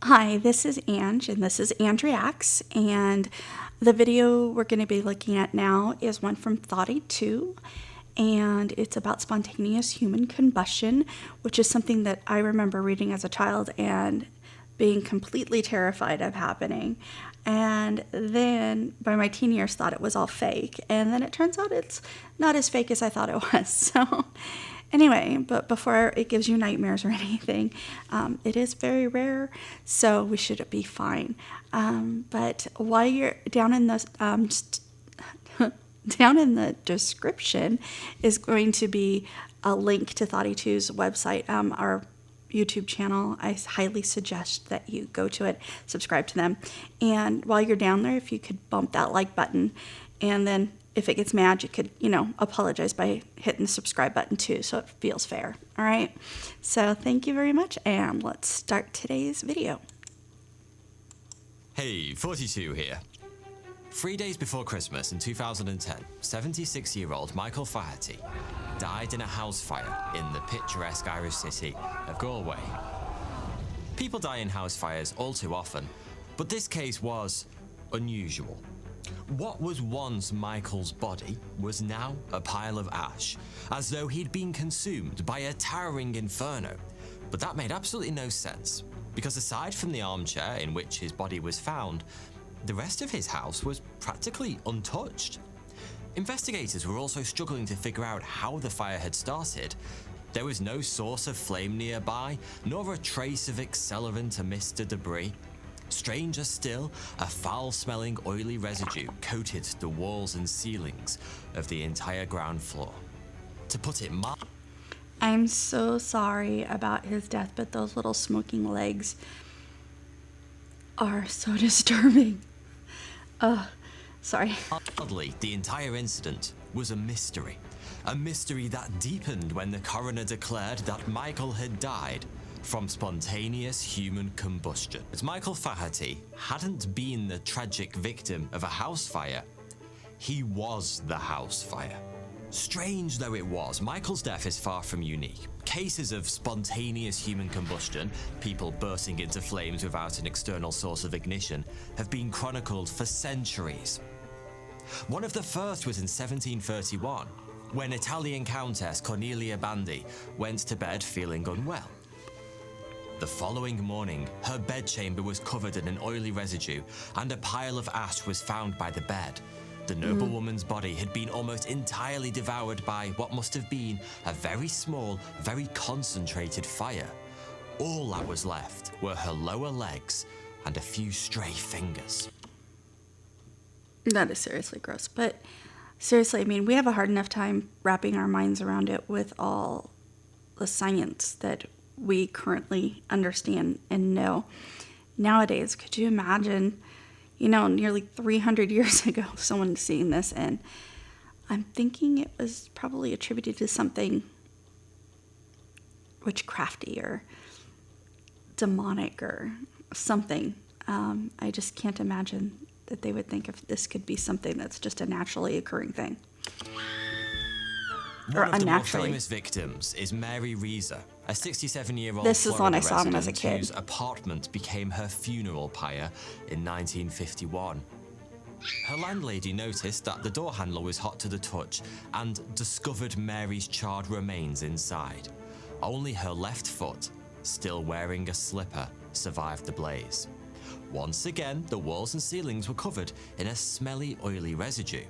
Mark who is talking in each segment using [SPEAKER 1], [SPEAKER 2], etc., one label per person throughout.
[SPEAKER 1] Hi, this is Ange, and this is Andreax, and the video we're going to be looking at now is one from Thoughty 2, and it's about spontaneous human combustion, which is something that I remember reading as a child and being completely terrified of happening. And then by my teen years thought it was all fake, and then it turns out it's not as fake as I thought it was. So anyway, but before it gives you nightmares or anything, it is very rare, so we should be fine. But while you're down in the down in the description is going to be a link to Thoughty2's website, our YouTube channel. I highly suggest that you go to it, subscribe to them, and while you're down there, if you could bump that like button, and then if it gets mad, you could, apologize by hitting the subscribe button too, so it feels fair. All right. So thank you very much, and let's start today's video.
[SPEAKER 2] Hey, 42 here. 3 days before Christmas in 2010, 76-year-old Michael Faherty died in a house fire in the picturesque Irish city of Galway. People die in house fires all too often, but this case was unusual. What was once Michael's body was now a pile of ash, as though he'd been consumed by a towering inferno. But that made absolutely no sense, because aside from the armchair in which his body was found, the rest of his house was practically untouched. Investigators were also struggling to figure out how the fire had started. There was no source of flame nearby, nor a trace of accelerant amidst the debris. Stranger still, a foul-smelling oily residue coated the walls and ceilings of the entire ground floor. To put it mildly,
[SPEAKER 1] I'm so sorry about his death, but those little smoking legs are so disturbing. Sorry.
[SPEAKER 2] the entire incident was a mystery that deepened when the coroner declared that Michael had died from spontaneous human combustion. As Michael Faherty hadn't been the tragic victim of a house fire, he was the house fire. Strange though it was, Michael's death is far from unique. Cases of spontaneous human combustion, people bursting into flames without an external source of ignition, have been chronicled for centuries. One of the first was in 1731, when Italian Countess Cornelia Bandi went to bed feeling unwell. The following morning, her bedchamber was covered in an oily residue, and a pile of ash was found by the bed. The noblewoman's body had been almost entirely devoured by what must have been a very small, very concentrated fire. All that was left were her lower legs and a few stray fingers.
[SPEAKER 1] That is seriously gross. But seriously, I mean, we have a hard enough time wrapping our minds around it with all the science that we currently understand and know. Nowadays, could you imagine, nearly 300 years ago, someone seeing this, and I'm thinking it was probably attributed to something witchcrafty or demonic or something. I just can't imagine that they would think if this could be something that's just a naturally occurring thing. Or
[SPEAKER 2] One of the more
[SPEAKER 1] unnaturally.
[SPEAKER 2] famous victims is Mary Reeser, a 67-year-old
[SPEAKER 1] This is when I saw him as a
[SPEAKER 2] resident
[SPEAKER 1] kid.
[SPEAKER 2] whose apartment became her funeral pyre in 1951. Her landlady noticed that the door handle was hot to the touch and discovered Mary's charred remains inside. Only her left foot, still wearing a slipper, survived the blaze. Once again, the walls and ceilings were covered in a smelly, oily residue.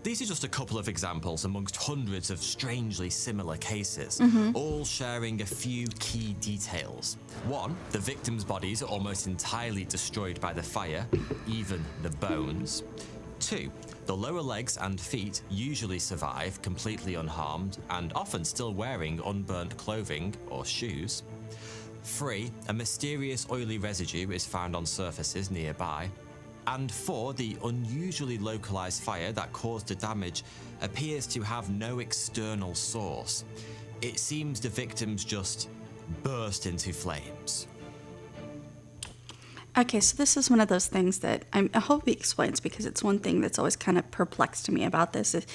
[SPEAKER 2] These are just a couple of examples amongst hundreds of strangely similar cases, all sharing a few key details. One, the victims' bodies are almost entirely destroyed by the fire, even the bones. Two, the lower legs and feet usually survive completely unharmed and often still wearing unburnt clothing or shoes. 3, a mysterious oily residue is found on surfaces nearby. And 4, the unusually localized fire that caused the damage appears to have no external source. It seems the victims just burst into flames.
[SPEAKER 1] Okay, so this is one of those things that I hope he explains, because it's one thing that's always kind of perplexed me about this. Is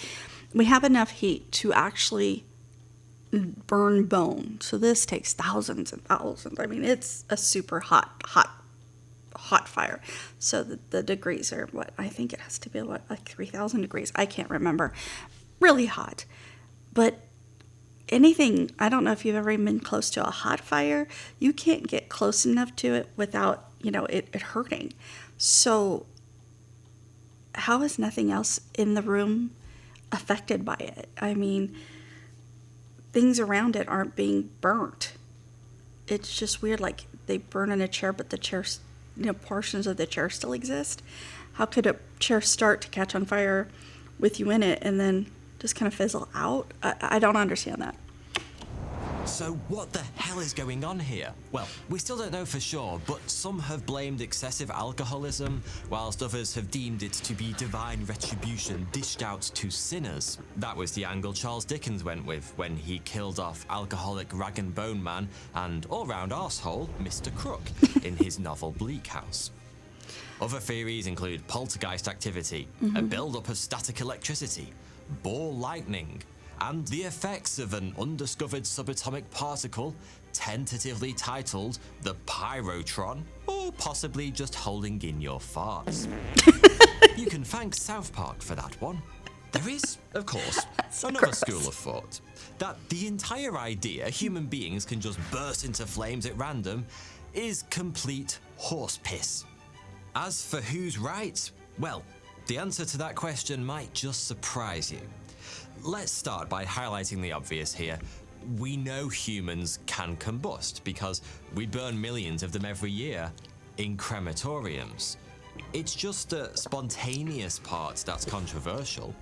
[SPEAKER 1] we have enough heat to actually burn bone. So this takes thousands and thousands. I mean, it's a super hot fire. So the degrees are what? I think it has to be like 3,000 degrees. I can't remember. Really hot. But anything, I don't know if you've ever been close to a hot fire, you can't get close enough to it without, it hurting. So how is nothing else in the room affected by it? I mean, things around it aren't being burnt. It's just weird, like they burn in a chair, but the chair, portions of the chair still exist. How could a chair start to catch on fire with you in it and then just kind of fizzle out? I don't understand that.
[SPEAKER 2] So what the hell is going on here? Well, we still don't know for sure, but some have blamed excessive alcoholism, whilst others have deemed it to be divine retribution dished out to sinners. That was the angle Charles Dickens went with when he killed off alcoholic rag and bone man and all-round arsehole Mr. Crook in his novel Bleak House. Other theories include poltergeist activity, a build-up of static electricity, ball lightning, and the effects of an undiscovered subatomic particle, tentatively titled the Pyrotron, or possibly just holding in your farts. You can thank South Park for that one. There is, of course, another school of thought, that the entire idea human beings can just burst into flames at random is complete horse piss. As for who's right, well, the answer to that question might just surprise you. Let's start by highlighting the obvious here. We know humans can combust because we burn millions of them every year in crematoriums. It's just the spontaneous part that's controversial.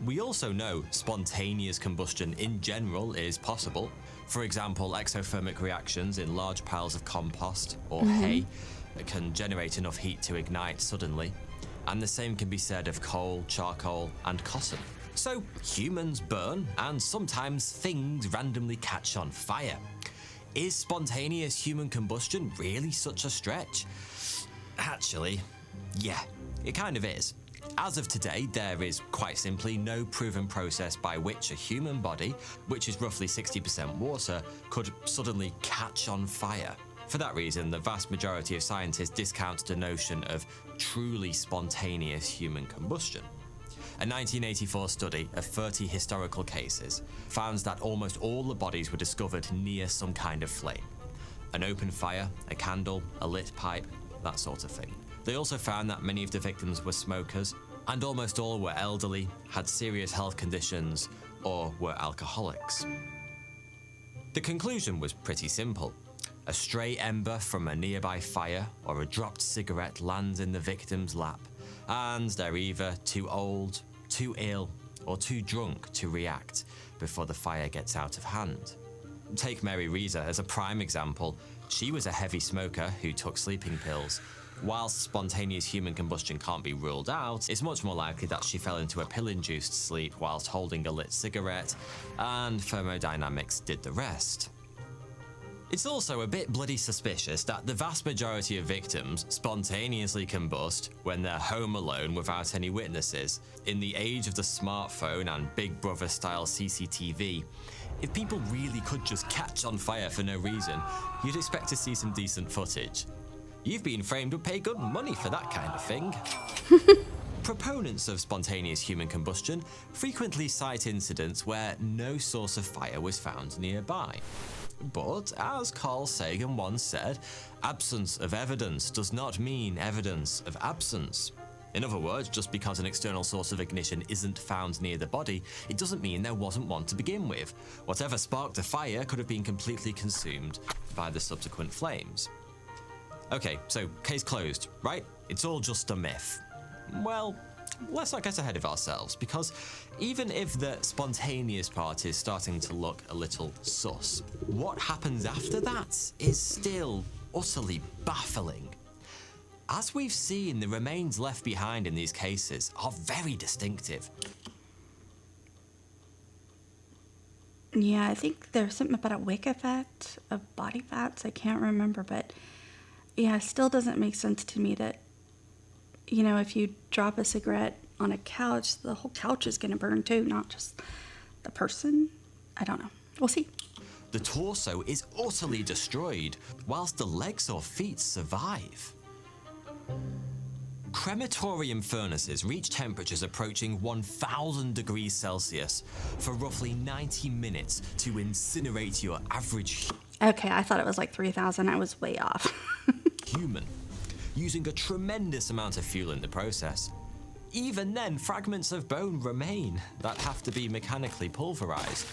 [SPEAKER 2] We also know spontaneous combustion in general is possible. For example, exothermic reactions in large piles of compost or hay can generate enough heat to ignite suddenly. And the same can be said of coal, charcoal, and cotton. So humans burn, and sometimes things randomly catch on fire. Is spontaneous human combustion really such a stretch? Actually, yeah, it kind of is. As of today, there is quite simply no proven process by which a human body, which is roughly 60% water, could suddenly catch on fire. For that reason, the vast majority of scientists discount the notion of truly spontaneous human combustion. A 1984 study of 30 historical cases found that almost all the bodies were discovered near some kind of flame. An open fire, a candle, a lit pipe, that sort of thing. They also found that many of the victims were smokers, and almost all were elderly, had serious health conditions, or were alcoholics. The conclusion was pretty simple. A stray ember from a nearby fire or a dropped cigarette lands in the victim's lap, and they're either too old, too ill, or too drunk to react before the fire gets out of hand. Take Mary Reeser as a prime example. She was a heavy smoker who took sleeping pills. Whilst spontaneous human combustion can't be ruled out, it's much more likely that she fell into a pill-induced sleep whilst holding a lit cigarette, and thermodynamics did the rest. It's also a bit bloody suspicious that the vast majority of victims spontaneously combust when they're home alone without any witnesses. In the age of the smartphone and Big Brother-style CCTV, if people really could just catch on fire for no reason, you'd expect to see some decent footage. You've been framed would pay good money for that kind of thing. Proponents of spontaneous human combustion frequently cite incidents where no source of fire was found nearby. But, as Carl Sagan once said, absence of evidence does not mean evidence of absence. In other words, just because an external source of ignition isn't found near the body, it doesn't mean there wasn't one to begin with. Whatever sparked the fire could have been completely consumed by the subsequent flames. Okay, so case closed, right? It's all just a myth. Well, let's not get ahead of ourselves, because even if the spontaneous part is starting to look a little sus, what happens after that is still utterly baffling. As we've seen, the remains left behind in these cases are very distinctive.
[SPEAKER 1] Yeah, I think there's something about a wick effect of body fats. I can't remember, but yeah, it still doesn't make sense to me that, if you drop a cigarette on a couch, the whole couch is going to burn too, not just the person. I don't know. We'll see.
[SPEAKER 2] The torso is utterly destroyed, whilst the legs or feet survive. Crematorium furnaces reach temperatures approaching 1,000 degrees Celsius for roughly 90 minutes to incinerate your average
[SPEAKER 1] Okay, I thought it was like 3,000. I was way off.
[SPEAKER 2] human, using a tremendous amount of fuel in the process. Even then, fragments of bone remain that have to be mechanically pulverized.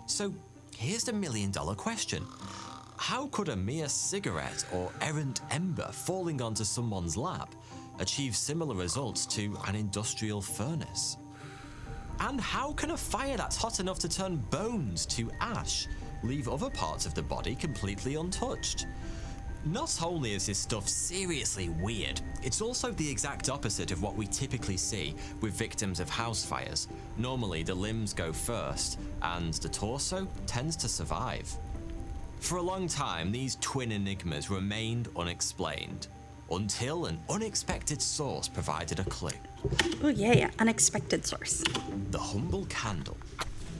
[SPEAKER 2] So here's the million-dollar question. How could a mere cigarette or errant ember falling onto someone's lap achieve similar results to an industrial furnace? And how can a fire that's hot enough to turn bones to ash leave other parts of the body completely untouched? Not only is this stuff seriously weird, it's also the exact opposite of what we typically see with victims of house fires. Normally, the limbs go first, and the torso tends to survive. For a long time, these twin enigmas remained unexplained, until an unexpected source provided a clue.
[SPEAKER 1] Oh, yeah, unexpected source.
[SPEAKER 2] The humble candle.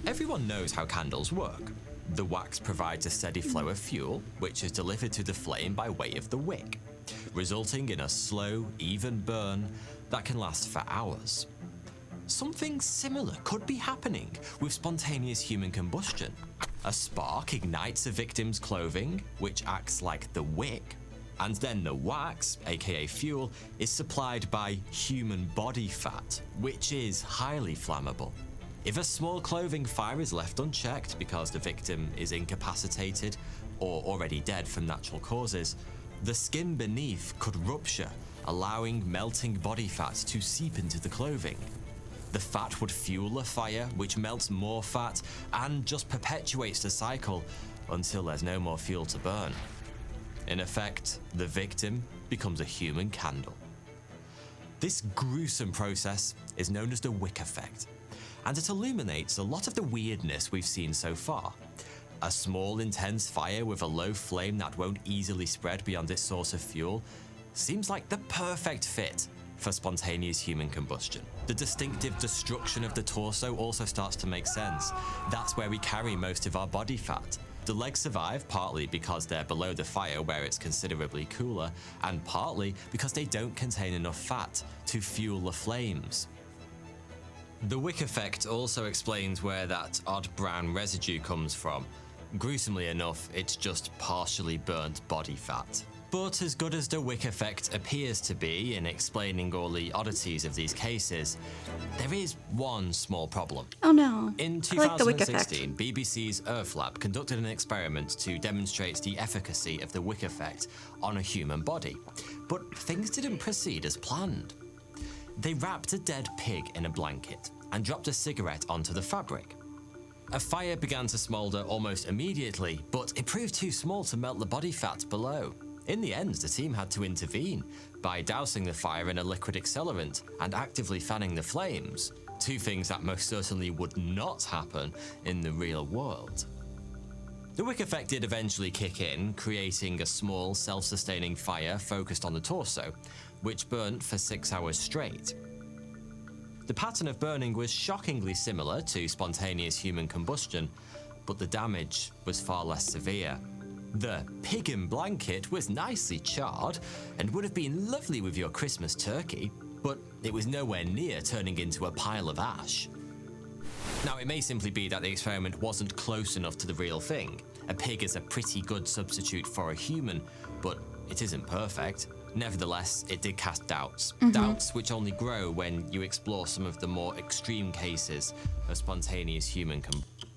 [SPEAKER 2] Everyone knows how candles work. The wax provides a steady flow of fuel, which is delivered to the flame by way of the wick, resulting in a slow, even burn that can last for hours. Something similar could be happening with spontaneous human combustion. A spark ignites a victim's clothing, which acts like the wick, and then the wax, aka fuel, is supplied by human body fat, which is highly flammable. If a small clothing fire is left unchecked because the victim is incapacitated or already dead from natural causes, the skin beneath could rupture, allowing melting body fat to seep into the clothing. The fat would fuel a fire, which melts more fat and just perpetuates the cycle until there's no more fuel to burn. In effect, the victim becomes a human candle. This gruesome process is known as the wick effect, and it illuminates a lot of the weirdness we've seen so far. A small, intense fire with a low flame that won't easily spread beyond its source of fuel seems like the perfect fit for spontaneous human combustion. The distinctive destruction of the torso also starts to make sense. That's where we carry most of our body fat. The legs survive partly because they're below the fire where it's considerably cooler, and partly because they don't contain enough fat to fuel the flames. The wick effect also explains where that odd brown residue comes from. Gruesomely enough, it's just partially burnt body fat. But as good as the wick effect appears to be in explaining all the oddities of these cases, there is one small problem.
[SPEAKER 1] Oh no.
[SPEAKER 2] In
[SPEAKER 1] I like the wick effect.
[SPEAKER 2] 2016, BBC's Earth Lab conducted an experiment to demonstrate the efficacy of the wick effect on a human body. But things didn't proceed as planned. They wrapped a dead pig in a blanket and dropped a cigarette onto the fabric. A fire began to smoulder almost immediately, but it proved too small to melt the body fat below. In the end, the team had to intervene by dousing the fire in a liquid accelerant and actively fanning the flames, two things that most certainly would not happen in the real world. The wick effect did eventually kick in, creating a small, self-sustaining fire focused on the torso, which burnt for 6 hours straight. The pattern of burning was shockingly similar to spontaneous human combustion, but the damage was far less severe. The pig in blanket was nicely charred and would have been lovely with your Christmas turkey, but it was nowhere near turning into a pile of ash. Now, it may simply be that the experiment wasn't close enough to the real thing. A pig is a pretty good substitute for a human, but it isn't perfect. Nevertheless, it did cast doubts. Doubts which only grow when you explore some of the more extreme cases of spontaneous human combustion.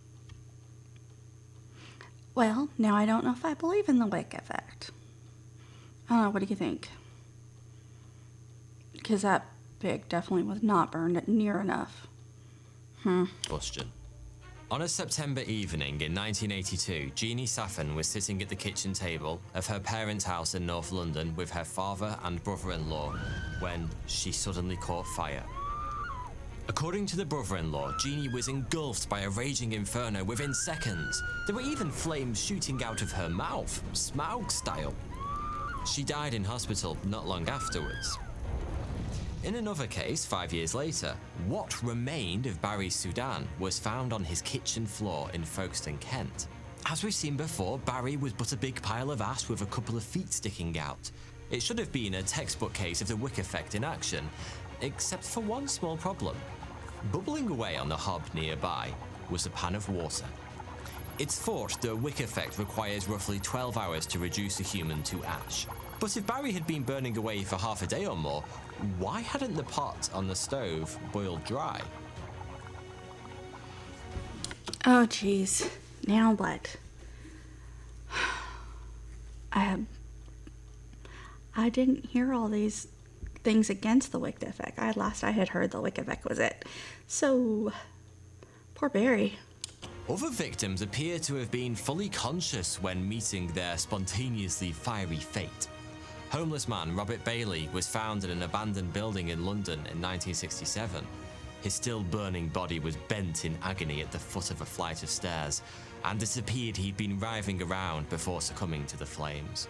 [SPEAKER 1] Well, now I don't know if I believe in the wick effect. I don't know, what do you think? Because that pig definitely was not burned near enough.
[SPEAKER 2] Combustion. On a September evening in 1982, Jeannie Saffin was sitting at the kitchen table of her parents' house in North London with her father and brother-in-law when she suddenly caught fire. According to the brother-in-law, Jeannie was engulfed by a raging inferno within seconds. There were even flames shooting out of her mouth, Smaug style. She died in hospital not long afterwards. In another case, 5 years later, what remained of Barry Sudan was found on his kitchen floor in Folkestone, Kent. As we've seen before, Barry was but a big pile of ash with a couple of feet sticking out. It should have been a textbook case of the wick effect in action, except for one small problem. Bubbling away on the hob nearby was a pan of water. It's thought the wick effect requires roughly 12 hours to reduce a human to ash. But if Barry had been burning away for half a day or more, why hadn't the pot on the stove boiled dry?
[SPEAKER 1] Oh, geez. Now what? I didn't hear all these things against the wick effect. I had heard the wick effect was it. So, poor Barry.
[SPEAKER 2] Other victims appear to have been fully conscious when meeting their spontaneously fiery fate. Homeless man Robert Bailey was found in an abandoned building in London in 1967. His still burning body was bent in agony at the foot of a flight of stairs, and it appeared he'd been writhing around before succumbing to the flames.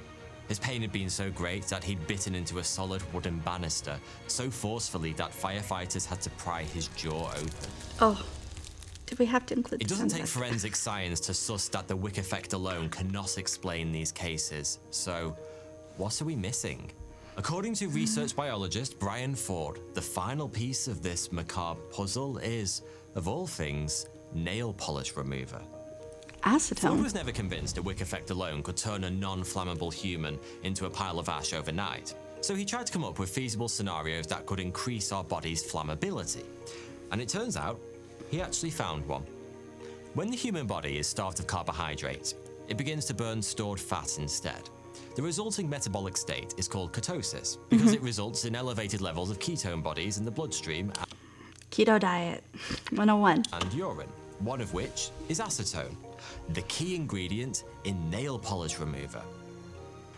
[SPEAKER 2] His pain had been so great that he'd bitten into a solid wooden banister so forcefully that firefighters had to pry his jaw open.
[SPEAKER 1] Oh, did we have to include
[SPEAKER 2] It
[SPEAKER 1] the
[SPEAKER 2] doesn't
[SPEAKER 1] sound
[SPEAKER 2] take
[SPEAKER 1] effect?
[SPEAKER 2] forensic science to suss that the wick effect alone cannot explain these cases. So, what are we missing? According to research biologist Brian Ford, the final piece of this macabre puzzle is, of all things, nail polish remover. Ford
[SPEAKER 1] Acetone.
[SPEAKER 2] was never convinced a wick effect alone could turn a non-flammable human into a pile of ash overnight, so he tried to come up with feasible scenarios that could increase our body's flammability. And it turns out, he actually found one. When the human body is starved of carbohydrates, it begins to burn stored fat instead. The resulting metabolic state is called ketosis because it results in elevated levels of ketone bodies in the bloodstream
[SPEAKER 1] Keto diet. 101.
[SPEAKER 2] and urine, one of which is acetone, the key ingredient in nail polish remover.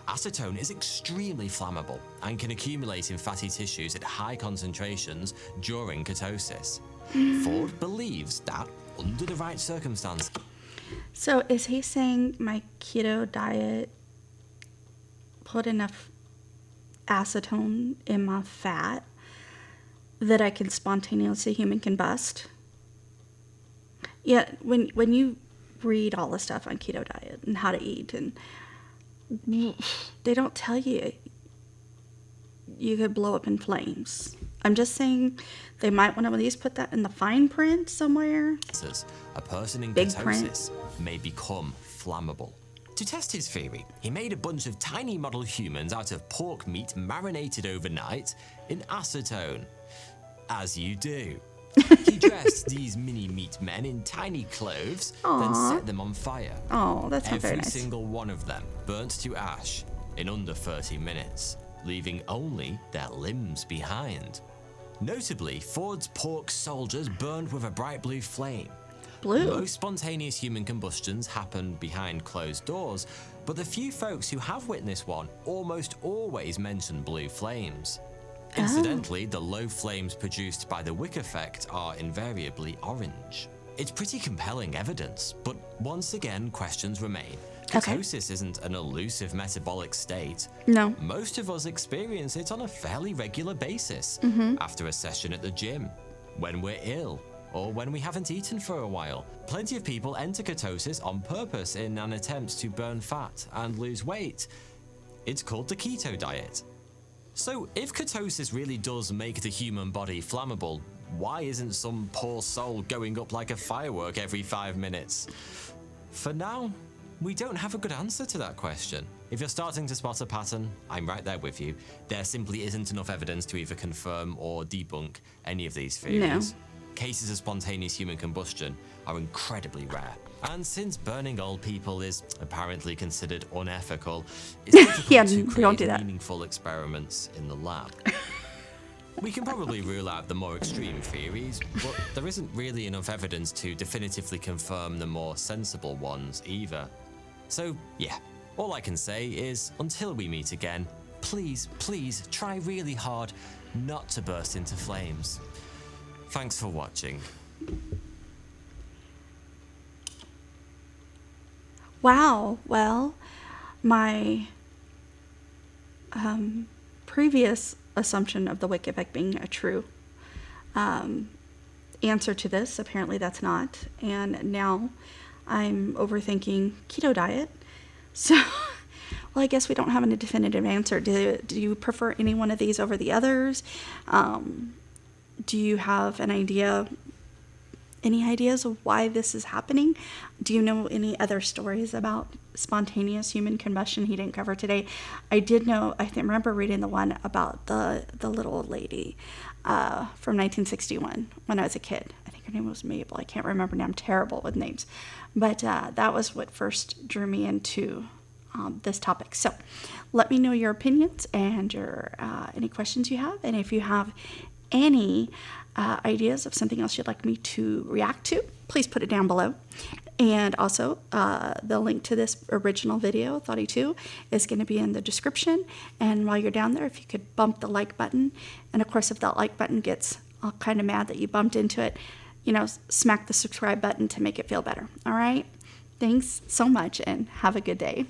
[SPEAKER 2] Acetone is extremely flammable and can accumulate in fatty tissues at high concentrations during ketosis. Ford believes that, under the right circumstances,
[SPEAKER 1] So is he saying my keto diet put enough acetone in my fat that I can spontaneously human combust? Yeah, when you read all the stuff on keto diet and how to eat, and they don't tell you you could blow up in flames. I'm just saying they might want to at least put that in the fine print somewhere.
[SPEAKER 2] a person in
[SPEAKER 1] Big
[SPEAKER 2] ketosis may become flammable. To test his theory, he made a bunch of tiny model humans out of pork meat marinated overnight in acetone. As you do. He dressed these mini meat men in tiny clothes, then set them on fire.
[SPEAKER 1] Oh, that's not very
[SPEAKER 2] Every
[SPEAKER 1] nice.
[SPEAKER 2] single one of them burnt to ash in under 30 minutes, leaving only their limbs behind. Notably, Ford's pork soldiers burned with a bright blue flame.
[SPEAKER 1] Blue.
[SPEAKER 2] Most spontaneous human combustions happen behind closed doors, but the few folks who have witnessed one almost always mention blue flames. Incidentally, the low flames produced by the wick effect are invariably orange. It's pretty compelling evidence, but once again, questions remain.
[SPEAKER 1] Okay.
[SPEAKER 2] Ketosis isn't an elusive metabolic state.
[SPEAKER 1] No.
[SPEAKER 2] Most of us experience it on a fairly regular basis, after a session at the gym, when we're ill, or when we haven't eaten for a while. Plenty of people enter ketosis on purpose in an attempt to burn fat and lose weight. It's called the keto diet. So if ketosis really does make the human body flammable, why isn't some poor soul going up like a firework every 5 minutes? For now, we don't have a good answer to that question. If you're starting to spot a pattern, I'm right there with you. There simply isn't enough evidence to either confirm or debunk any of these theories.
[SPEAKER 1] No.
[SPEAKER 2] Cases of spontaneous human combustion are incredibly rare. And since burning old people is apparently considered unethical, it's difficult
[SPEAKER 1] Yeah,
[SPEAKER 2] to
[SPEAKER 1] we
[SPEAKER 2] create
[SPEAKER 1] don't do that.
[SPEAKER 2] meaningful experiments in the lab. We can probably rule out the more extreme theories, but there isn't really enough evidence to definitively confirm the more sensible ones either. So, yeah, all I can say is, until we meet again, please, please try really hard not to burst into flames. Thanks for watching.
[SPEAKER 1] Wow. Well, my previous assumption of the wake effect being a true answer to this. Apparently that's not. And now I'm overthinking keto diet. So, well, I guess we don't have a definitive answer. Do you prefer any one of these over the others? Do you have an idea, any ideas of why this is happening? Do you know any other stories about spontaneous human combustion he didn't cover today? I did know, remember reading the one about the little old lady from 1961 when I was a kid. I think her name was Mabel. I can't remember now. I'm terrible with names. But that was what first drew me into this topic. So let me know your opinions and your any questions you have. And if you have any ideas of something else you'd like me to react to, please put it down below. And also, the link to this original video, Thoughty 2, is going to be in the description. And while you're down there, if you could bump the like button, and of course, if that like button gets all kind of mad that you bumped into it, smack the subscribe button to make it feel better. All right? Thanks so much, and have a good day.